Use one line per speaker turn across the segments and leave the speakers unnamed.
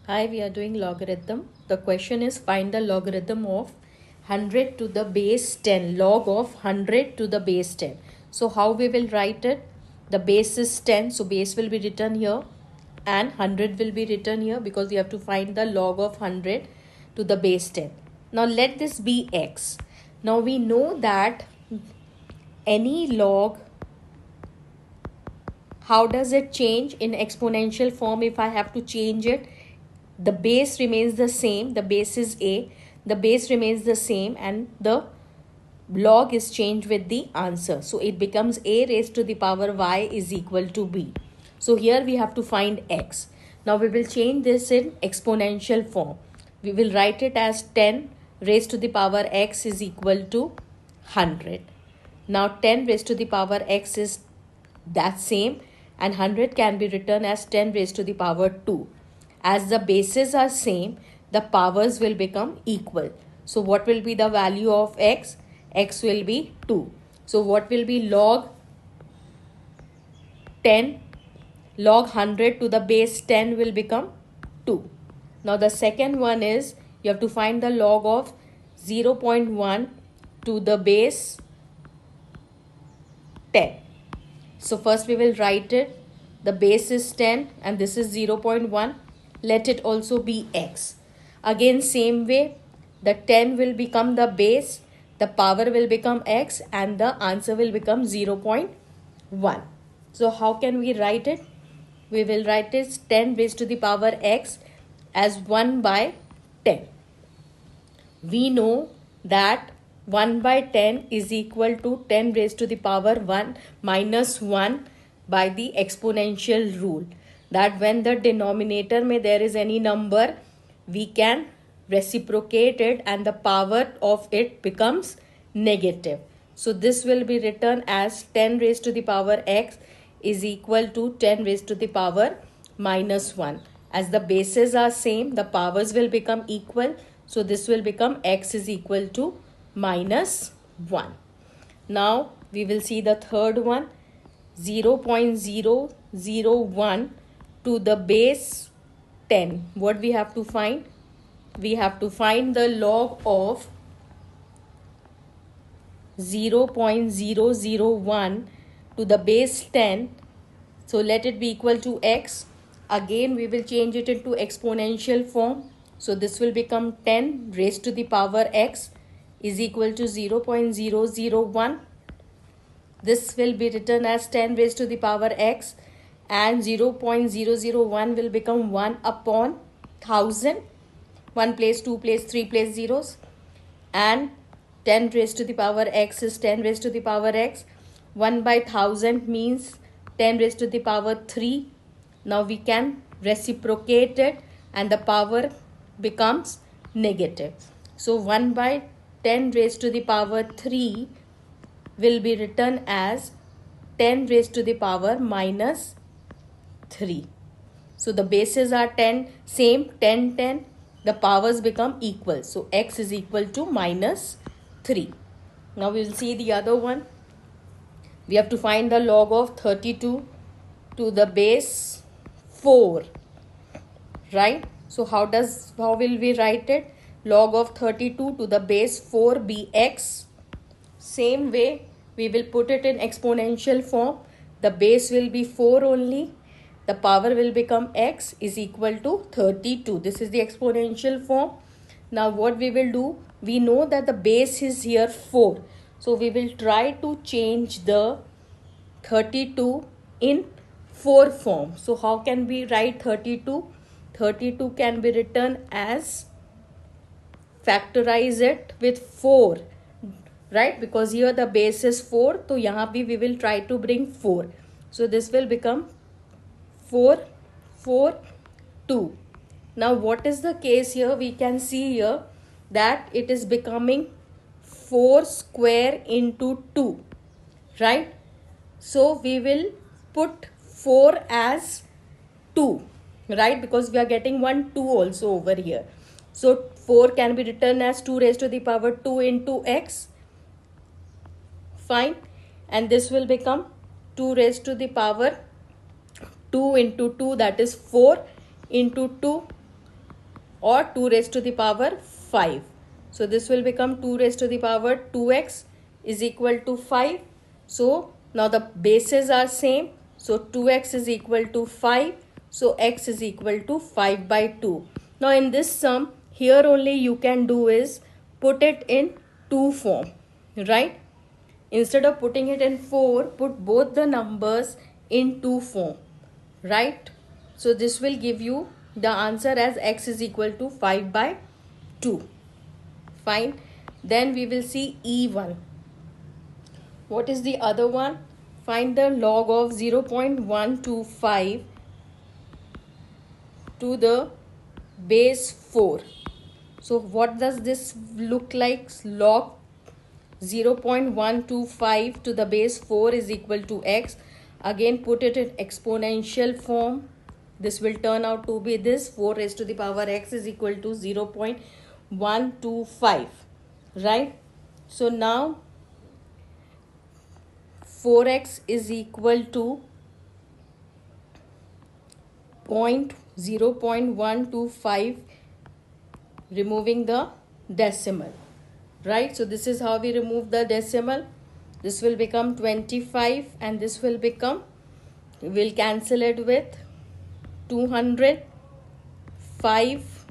Hi, we are doing logarithm. The question is find the logarithm of 100 to the base 10, log of 100 to the base 10. So how we will write it? The base is 10, so base will be written here and 100 will be written here because we have to find the log of 100 to the base 10. Now let this be x. Now we know that any log, how does it change in exponential form? If I have to change it, the base remains the same, the base is a, the base remains the same and the log is changed with the answer. So it becomes a raised to the power y is equal to b. So here we have to find x. Now we will change this in exponential form. We will write it as 10 raised to the power x is equal to 100. Now 10 raised to the power x is that same and 100 can be written as 10 raised to the power 2. As the bases are same, the powers will become equal. So what will be the value of x? X will be 2. So what will be log 10? Log 100 to the base 10 will become 2. Now the second one is you have to find the log of 0.1 to the base 10. So first we will write it. The base is 10 and this is 0.1. Let it also be x. Again same way, the 10 will become the base, the power will become x and the answer will become 0.1. So how can we write it? We will write it 10 raised to the power x as 1 by 10. We know that 1 by 10 is equal to 10 raised to the power 1 minus 1 by the exponential rule. That when the denominator में there is any number, we can reciprocate it and the power of it becomes negative. So this will be written as 10 raised to the power x is equal to 10 raised to the power minus 1. As the bases are same, the powers will become equal. So this will become x is equal to minus 1. Now we will see the third one, 0.001 to the base 10. What we have to find? We have to find the log of 0.001 to the base 10. So let it be equal to x. Again we will change it into exponential form. So this will become 10 raised to the power x is equal to 0.001. This will be written as 10 raised to the power x and 0.001 will become 1 upon 1000. 1 place, 2 place, 3 place zeros and 10 raised to the power x is 10 raised to the power x. 1 by 1000 means 10 raised to the power 3. Now we can reciprocate it and the power becomes negative. So 1 by 10 raised to the power 3 will be written as 10 raised to the power minus 3. So the bases are 10, same 10, 10. The powers become equal. So x is equal to minus 3. Now we will see the other one. We have to find the log of 32 to the base 4. Right? So how will we write it? Log of 32 to the base 4 be x. Same way we will put it in exponential form. The base will be 4 only. The power will become x is equal to 32. This is the exponential form. Now what we will do? We know that the base is here 4. So we will try to change the 32 in 4 form. So how can we write 32? 32 can be written as, factorize it with 4. Right? Because here the base is 4. So यहाँ भी we will try to bring 4. So this will become 4, 4, 2. Now what is the case here? We can see here that it is becoming 4 square into 2. Right? So we will put 4 as 2. Right? Because we are getting 1 2 also over here. So 4 can be written as 2 raised to the power 2 into x. Fine. And this will become 2 raised to the power 2 into 2, that is 4 into 2 or 2 raised to the power 5. So this will become 2 raised to the power 2x is equal to 5. So now the bases are same. So 2x is equal to 5. So x is equal to 5 by 2. Now in this sum, here only you can do is put it in 2 form, right? Instead of putting it in 4, put both the numbers in 2 form, right? So this will give you the answer as x is equal to 5 by 2. Fine. Then we will see E1. What is the other one? Find the log of 0.125 to the base 4. So what does this look like? Log 0.125 to the base 4 is equal to x. Again put it in exponential form. This will turn out to be this 4 raised to the power x is equal to 0.125, right? So now 4x is equal to 0.125, removing the decimal, right? So this is how we remove the decimal. This will become 25 and this will become, we'll cancel it with 200, 5,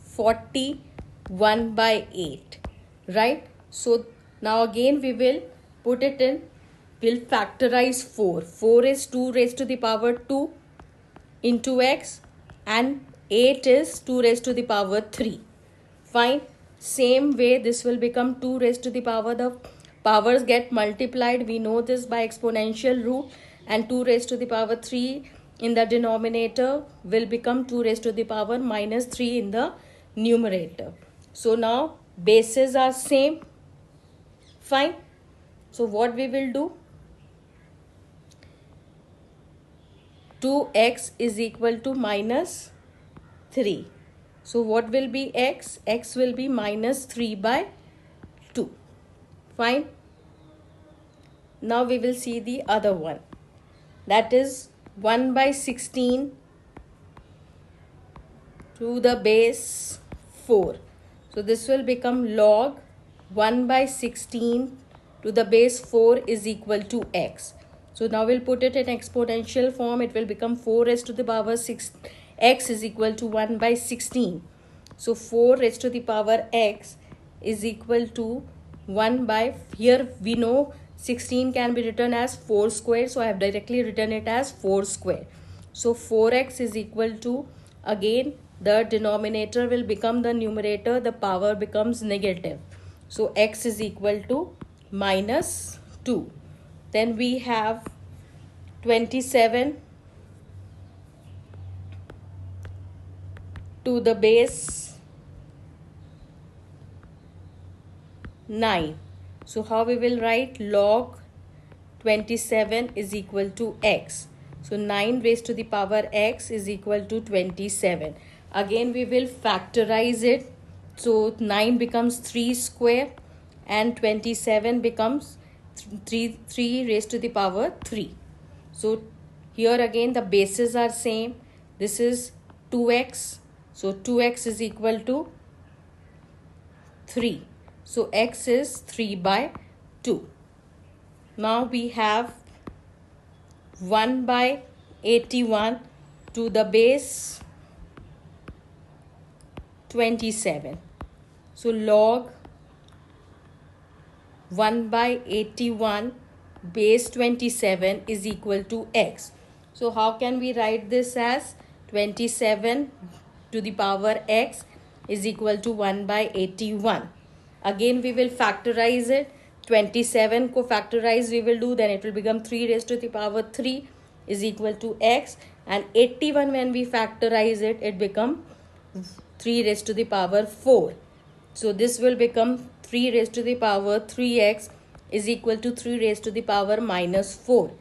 40, 1 by 8, right? So now again we will put it in, we'll factorize 4. 4 is 2 raised to the power 2 into x and 8 is 2 raised to the power 3. Fine. Same way this will become 2 raised to the power, the powers get multiplied. We know this by exponential rule, and 2 raised to the power 3 in the denominator will become 2 raised to the power minus 3 in the numerator. So now bases are same. Fine. So what we will do? 2x is equal to minus 3. So what will be x? X will be minus 3 by 2. Fine. Now we will see the other one. That is 1 by 16 to the base 4. So this will become log 1 by 16 to the base 4 is equal to x. So now we'll put it in exponential form. It will become 4 raised to the power 6. X is equal to 1 by 16. So 4 raised to the power x is equal to 1 by, here we know 16 can be written as 4 square. So I have directly written it as 4 square. So 4x is equal to, again the denominator will become the numerator, the power becomes negative. So x is equal to minus 2. Then we have 27 to the base 9. So how we will write? Log 27 is equal to x. So 9 raised to the power x is equal to 27. Again we will factorize it. So 9 becomes 3 square and 27 becomes 3 raised to the power 3. So here again the bases are same. This is 2x. So 2x is equal to 3. So x is 3 by 2. Now we have 1 by 81 to the base 27. So log 1 by 81 base 27 is equal to x. So how can we write this as 27 to the power x is equal to 1 by 81. Again we will factorize it. 27 को factorize we will do, then it will become 3 raised to the power 3 is equal to x, and 81 when we factorize it, it become 3 raised to the power 4. So this will become 3 raised to the power 3x is equal to 3 raised to the power minus 4.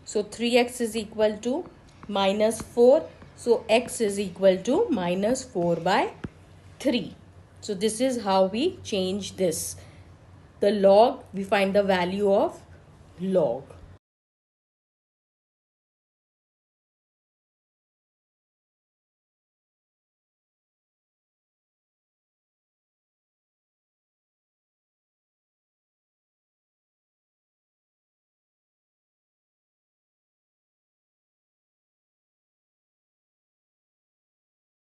So 3x is equal to minus 4. So x is equal to minus 4 by 3. So this is how we change this. The log, we find the value of log.